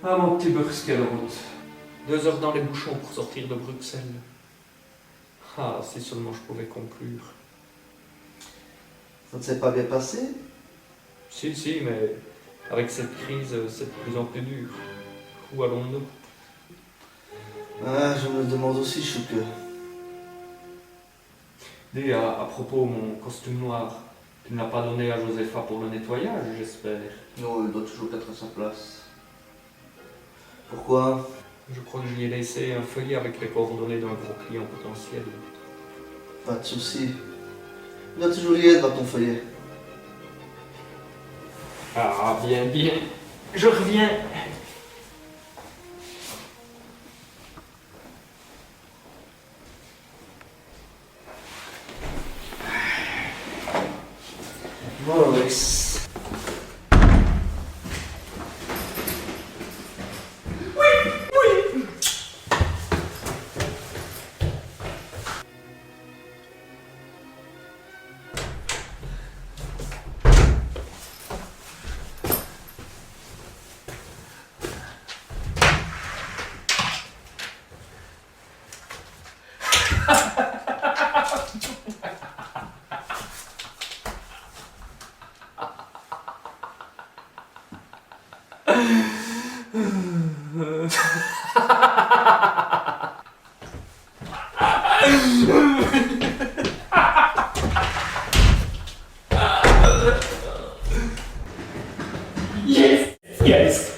Ah mon petit Burs, quelle route. 2 heures dans les bouchons pour sortir de Bruxelles. Ah, si seulement je pouvais conclure. Ça ne s'est pas bien passé? Si, mais avec cette crise, c'est de plus en plus dur. Où allons-nous? Ah, je me demande aussi, Chouque. Dis, à propos, mon costume noir, tu ne l'as pas donné à Josepha pour le nettoyage, j'espère? Non, il doit toujours être à sa place. Pourquoi? Je crois que j'y ai laissé un feuillet avec les coordonnées d'un gros client potentiel. Pas de souci. Il doit toujours y être dans ton feuillet. Ah, bien, je reviens. Maurice. Yes.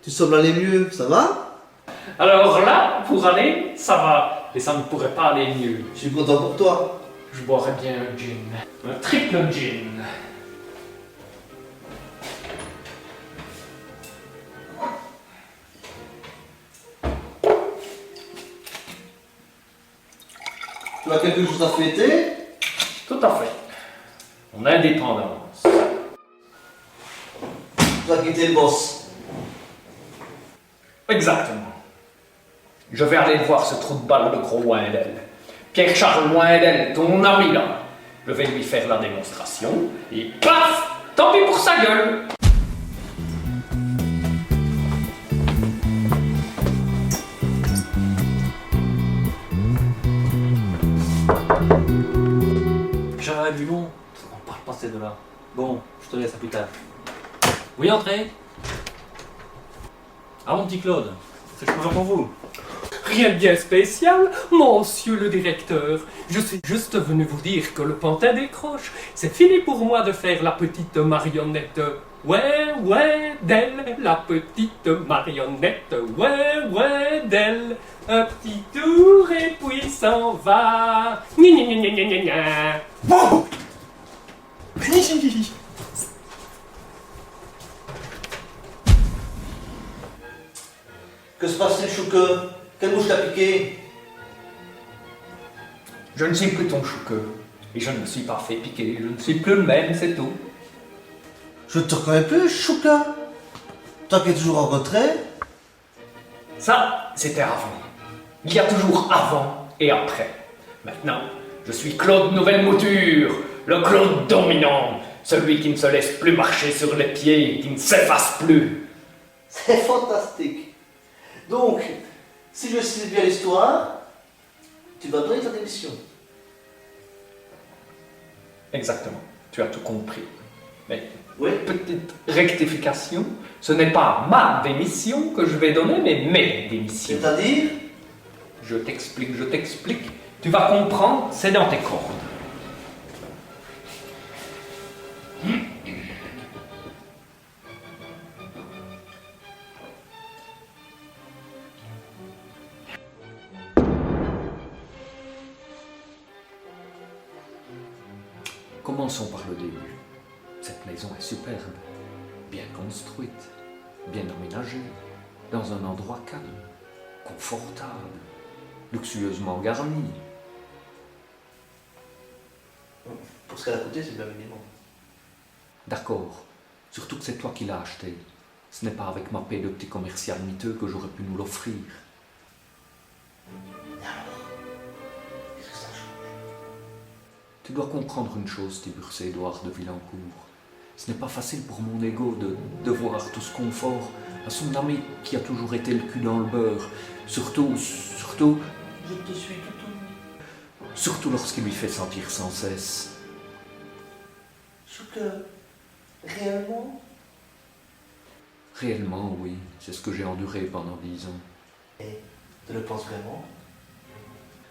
Tu sembles aller mieux, ça va? Alors là, pour aller, ça va. Et ça ne pourrait pas aller mieux. Je suis content pour toi. Je boirais bien un gin. Un triple gin. Tu as quelque chose à fêter? Tout à fait. Mon indépendance. Tu vas quitter le boss. Exactement. Je vais aller voir ce trou de balle de gros Wendel. Pierre-Charles Wendel, ton ami là. Je vais lui faire la démonstration et paf! Tant pis pour sa gueule! J'aurais du long. On parle pas de ces deux-là. Bon, je te laisse à plus tard. Oui, entrez. Ah, mon petit Claude, c'est que je peux faire pour vous. Rien de bien spécial, monsieur le directeur. Je suis juste venu vous dire que le pantin décroche. C'est fini pour moi de faire la petite marionnette. Ouais, d'elle, la petite marionnette. Ouais, d'elle. Un petit tour et puis s'en va. Gna gna gna gna gna gna. Bon. Que se passe-t-il, Chouque? Quelle mouche t'a piqué? Je ne suis plus ton chouqueux. Et je ne me suis pas fait piquer. Je ne suis plus le même, c'est tout. Je te reconnais plus, Chouque. Toi qui es toujours en retrait. Ça, c'était avant. Il y a toujours avant et après. Maintenant, je suis Claude Nouvelle Mouture, le Claude dominant, celui qui ne se laisse plus marcher sur les pieds, qui ne s'efface plus. C'est fantastique. Donc, si je sais bien l'histoire, tu vas donner ta démission. Exactement, tu as tout compris. Mais Oui. petite rectification, ce n'est pas ma démission que je vais donner, mais mes démissions. C'est-à-dire? Je t'explique. Tu vas comprendre, c'est dans tes cordes. Commençons par le début. Cette maison est superbe, bien construite, bien aménagée, dans un endroit calme, confortable, luxueusement garni. Pour ce qu'elle a coûté, c'est bien minimum. D'accord, surtout que c'est toi qui l'as acheté. Ce n'est pas avec ma paie de petit commercial miteux que j'aurais pu nous l'offrir. Qu'est-ce que ça change? Tu dois comprendre une chose, Tiburce Édouard de Villancourt. Ce n'est pas facile pour mon ego de devoir tout ce confort à son ami qui a toujours été le cul dans le beurre. Surtout, Je te suis tout. surtout lorsqu'il lui fait sentir sans cesse. Chouque, réellement? Réellement, oui, c'est ce que j'ai enduré pendant 10 ans. Et tu le penses vraiment?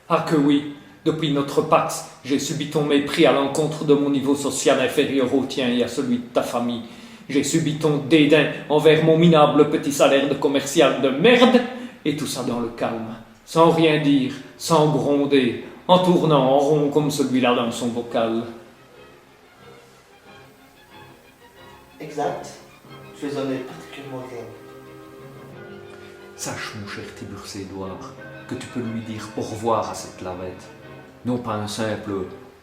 Ah que oui, depuis notre pax, j'ai subi ton mépris à l'encontre de mon niveau social inférieur au tien et à celui de ta famille. J'ai subi ton dédain envers mon minable petit salaire de commercial de merde, et tout ça dans le calme, sans rien dire, sans gronder, en tournant en rond comme celui-là dans son bocal. Exact. Tu es un mec particulièrement agréable. Sache, mon cher Tiburce Édouard, que tu peux lui dire au revoir à cette lavette. Non pas un simple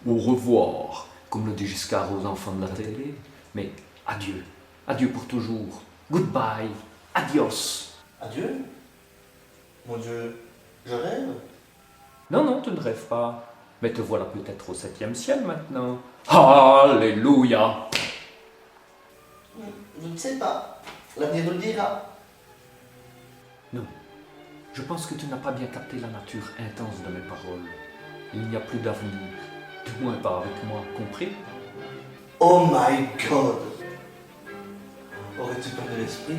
au revoir, comme le dit Giscard aux enfants de la télé, mais adieu. Adieu pour toujours. Goodbye. Adios. Adieu? Mon Dieu, je rêve? Non, tu ne rêves pas. Mais te voilà peut-être au 7e ciel maintenant. Alléluia. Je ne sais pas. L'avenir nous le dira. Non. Je pense que tu n'as pas bien capté la nature intense de mes paroles. Il n'y a plus d'avenir. Du moins pas avec moi, compris? Oh my God! Aurais-tu perdu l'esprit?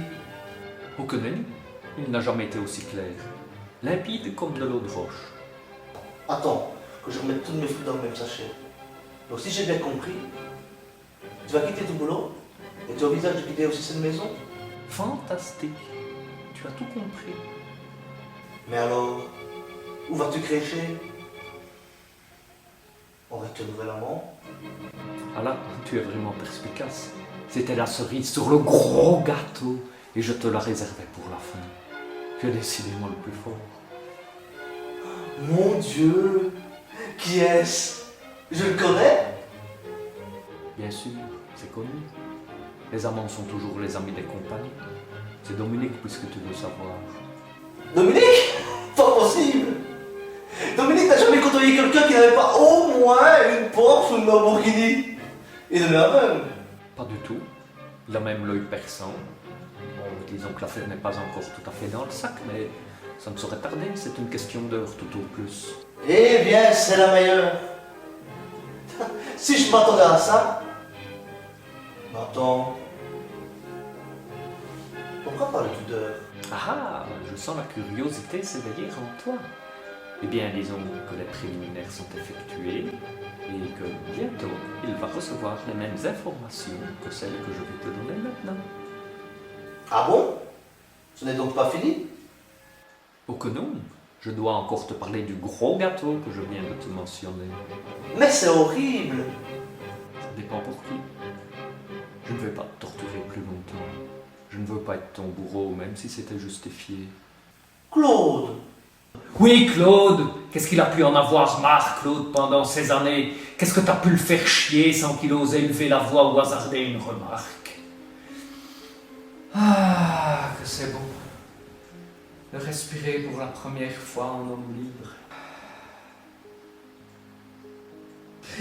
Aucun ennemi. Il n'a jamais été aussi clair. Limpide comme de l'eau de roche. Attends, que je remette tous mes fruits dans le même sachet. Donc si j'ai bien compris, tu vas quitter ton boulot et tu envisages de quitter aussi cette maison? Fantastique. Tu as tout compris. Mais alors, où vas-tu crécher? Avec ton nouvel amant? Ah là, tu es vraiment perspicace. C'était la cerise sur le gros gâteau et je te la réservais pour la fin. Tu es décidément le plus fort. Mon Dieu! Qui est-ce? Je le connais? Bien sûr, c'est connu. Les amants sont toujours les amis des compagnies. C'est Dominique, puisque tu veux savoir. Dominique? Pas possible! Dominique n'a jamais côtoyé quelqu'un qui n'avait pas au moins une Porsche ou une Lamborghini. Il en a même. Pas du tout. Il a même l'œil perçant. Bon, disons que l'affaire n'est pas encore tout à fait dans le sac, mais ça ne saurait tarder. C'est une question d'heure tout au plus. Eh bien, c'est la meilleure. Si je m'attendais à ça. Mais attends. Pourquoi parles-tu d'heure? Ah, je sens la curiosité s'éveiller en toi. Eh bien, disons que les préliminaires sont effectués et que bientôt, il va recevoir les mêmes informations que celles que je vais te donner maintenant. Ah bon? Ce n'est donc pas fini? Oh que non, je dois encore te parler du gros gâteau que je viens de te mentionner. Mais c'est horrible! Ça dépend pour qui. Je ne vais pas te torturer plus longtemps. Je ne veux pas être ton bourreau, même si c'était justifié. Claude! Oui, Claude, qu'est-ce qu'il a pu en avoir marre, Claude, pendant ces années? Qu'est-ce que t'as pu le faire chier sans qu'il ose élever la voix ou hasarder une remarque? Ah, que c'est bon de respirer pour la première fois en homme libre.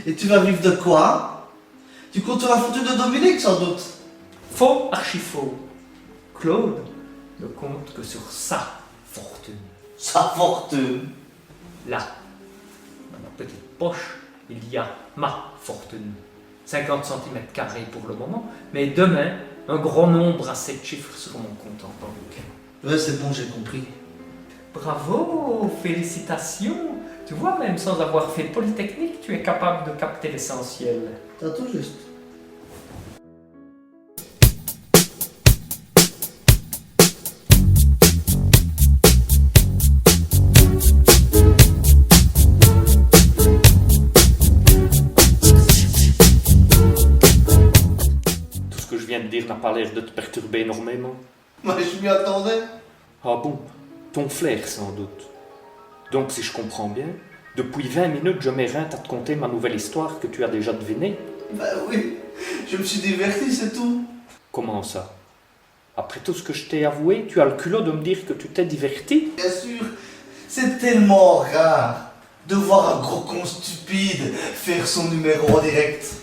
Et tu vas vivre de quoi? Tu comptes sur la fortune de Dominique, sans doute? Faux, archi faux. Claude ne compte que sur sa fortune. Sa fortune? Là, dans ma petite poche, il y a ma fortune. 50 cm² pour le moment, mais demain, un gros nombre à 7 chiffres sur mon compte en banque. Ouais, c'est bon, j'ai compris. Bravo, félicitations. Tu vois, même sans avoir fait Polytechnique, tu es capable de capter l'essentiel. T'as tout juste. Tout ce que je viens de dire n'a pas l'air de te perturber énormément. Mais je m'y attendais. Ah bon? Ton flair, sans doute. Donc, si je comprends bien, depuis 20 minutes, je m'éreinte à te conter ma nouvelle histoire que tu as déjà devinée. Ben oui, je me suis diverti, c'est tout. Comment ça? Après tout ce que je t'ai avoué, tu as le culot de me dire que tu t'es diverti? Bien sûr, c'est tellement rare de voir un gros con stupide faire son numéro en direct.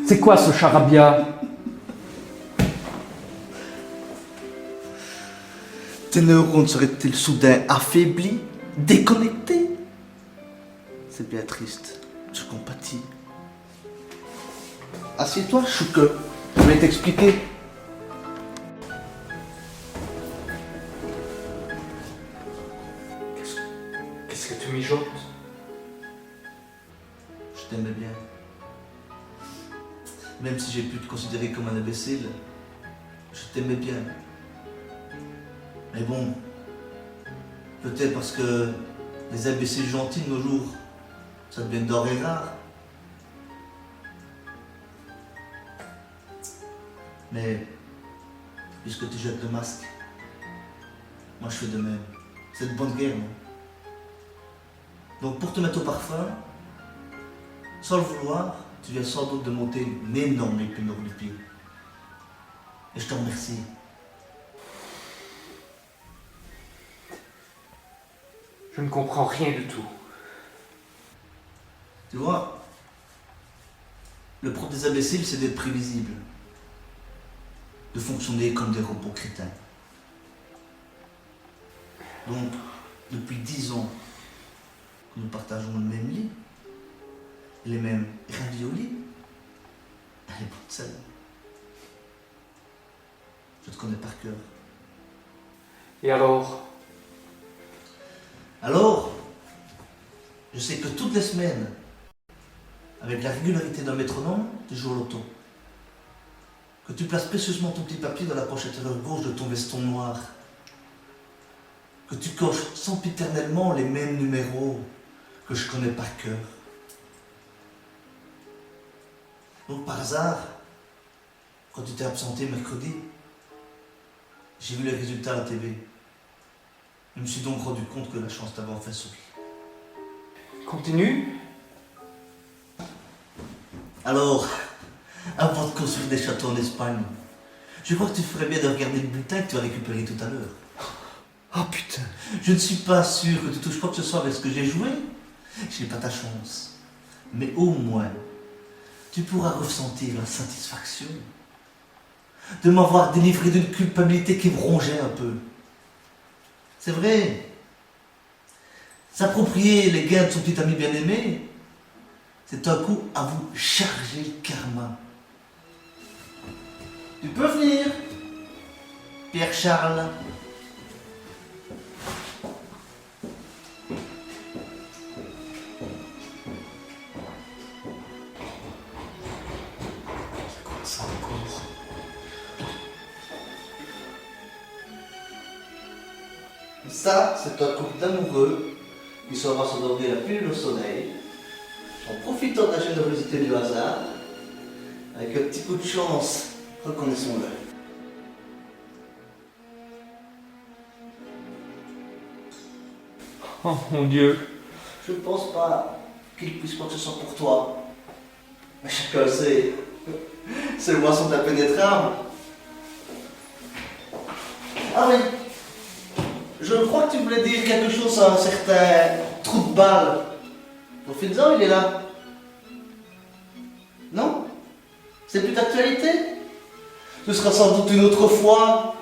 C'est quoi ce charabia? Tes neurones seraient-ils soudain affaiblis, déconnectés? C'est bien triste, je compatis. Assieds-toi, Chouque, je vais t'expliquer. Qu'est-ce que tu mijotes? Je t'aimais bien. Même si j'ai pu te considérer comme un imbécile, je t'aimais bien. Mais bon, peut-être parce que les imbéciles gentils de nos jours, ça devient denrée rare. Mais, puisque tu jettes le masque, moi je fais de même. C'est de bonne guerre, non? Donc pour te mettre au parfum, sans le vouloir, tu viens sans doute de monter une énorme épine au du pied. Et je te remercie. Je ne comprends rien du tout. Tu vois, le propre des imbéciles, c'est d'être prévisible. De fonctionner comme des robots crétins. Donc, depuis 10 ans que nous partageons le même lit, les mêmes raviolis, les pots de sel. Je te connais par cœur. Et alors? Alors, je sais que toutes les semaines, avec la régularité d'un métronome, tu joues au loto. Que tu places précieusement ton petit papier dans la poche intérieure gauche de ton veston noir. Que tu coches sempiternellement les mêmes numéros que je connais par cœur. Donc par hasard, quand tu t'es absenté mercredi, j'ai vu les résultats à la TV. Je me suis donc rendu compte que la chance t'avait enfin souri. Continue. Alors, avant de construire des châteaux en Espagne, je crois que tu ferais bien de regarder le butin que tu as récupéré tout à l'heure. Oh putain. Je ne suis pas sûr que tu touches quoi que ce soit avec ce que j'ai joué. Je n'ai pas ta chance. Mais au moins, tu pourras ressentir la satisfaction de m'avoir délivré d'une culpabilité qui me rongeait un peu. C'est vrai. S'approprier les gains de son petit ami bien-aimé, c'est un coup à vous charger le karma. Tu peux venir, Pierre-Charles. C'est quoi ça encore? Ça, c'est un couple d'amoureux qui s'en va s'endormir la pilule au soleil, en profitant de la générosité du hasard, avec un petit coup de chance, reconnaissons-le. Oh mon Dieu. Je ne pense pas qu'il puisse quoi que ce soit pour toi. Mais chacun sait, ces lois sont impénétrables. Ah oui, je crois que tu voulais dire quelque chose à un certain trou de balle. Profites-en, il est là. Non? C'est plus d'actualité? Ce sera sans doute une autre fois,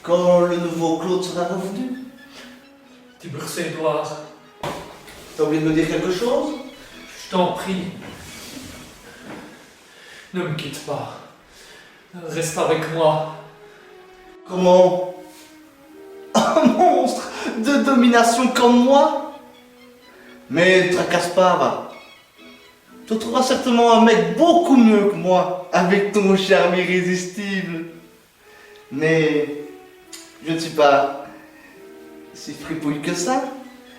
quand le nouveau Claude sera revenu. Tiburce Édouard, T'as oublié de me dire quelque chose? je t'en prie. Ne me quitte pas. Reste avec moi. Comment? Un monstre de domination comme moi? Mais ne tracasse pas, va. Tu trouveras certainement un mec beaucoup mieux que moi, avec ton charme irrésistible. Mais je ne suis pas si fripouille que ça.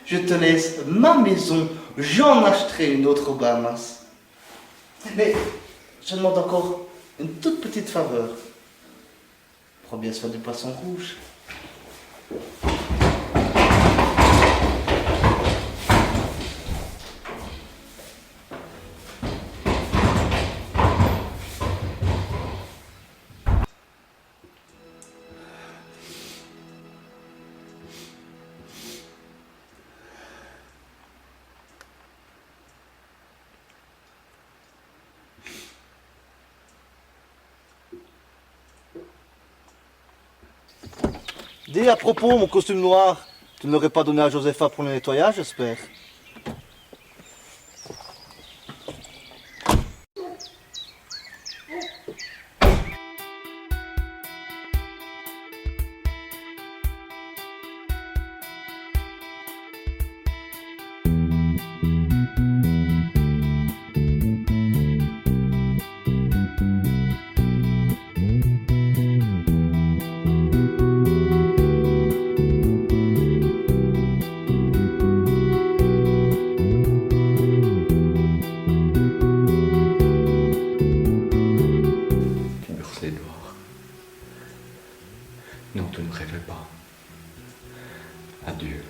Je te laisse ma maison, j'en achèterai une autre au Bahamas. Mais je demande encore une toute petite faveur. Prends bien soin du poisson rouge. Dis à propos, mon costume noir, tu ne l'aurais pas donné à Josepha pour le nettoyage, j'espère. Édouard. Non, tu ne rêvais pas. Adieu.